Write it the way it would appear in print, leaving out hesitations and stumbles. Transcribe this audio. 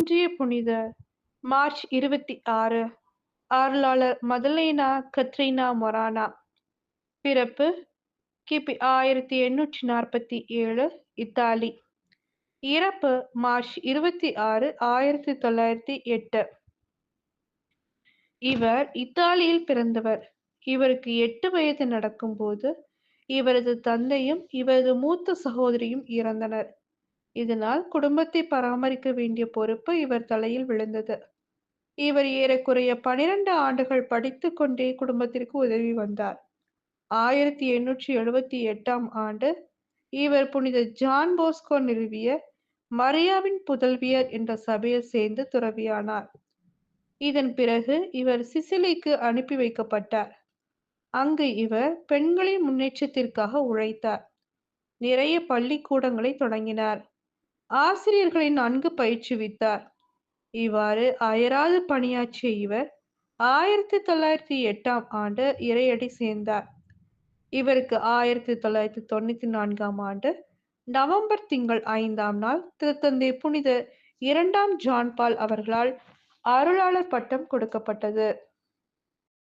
இன்றைய புனிதர் மார்ச் 26 அருளாளர் மதலேனா கத்ரீனா மொரானா. பிறப்பு கிபி 1847 இத்தாலி. இறப்பு மார்ச் 26, 1908. இவர் இத்தாலியில் பிறந்தவர். இவருக்கு 8 வயது நடக்கும்போது இவரது தந்தையும் இவரது மூத்த சகோதரியும் இறந்தனர். இதனால் குடும்பத்தை பராமரிக்க வேண்டிய பொறுப்பு இவர் தலையில் விழுந்தது. இவர் ஏறக்குறைய 12 ஆண்டுகள் படித்துக் கொண்டே குடும்பத்திற்கு உதவி வந்தார். 1878ஆம் ஆண்டு இவர் புனித ஜான் போஸ்கோ நிறுவிய மரியாவின் புதல்வியர் என்ற சபையில் சேர்ந்து துறவியானார். இதன் பிறகு இவர் சிசிலிக்கு அனுப்பி வைக்கப்பட்டார். அங்கு இவர் பெண்களின் முன்னேற்றத்திற்காக உழைத்தார். நிறைய பள்ளிக்கூடங்களை தொடங்கினார். ஆசிரியர்களை நன்கு பயிற்றுவித்தார். இவ்வாறு அயராது பணியாற்றிய இவர் 1908ஆம் ஆண்டு இறையடி சேர்ந்தார். இவருக்கு 1994ஆம் ஆண்டு நவம்பர் திங்கள் 5ஆம் நாள் திருத்தந்தை புனித 2ஆம் ஜான் பால் அவர்களால் அருளாளர் பட்டம் கொடுக்கப்பட்டது.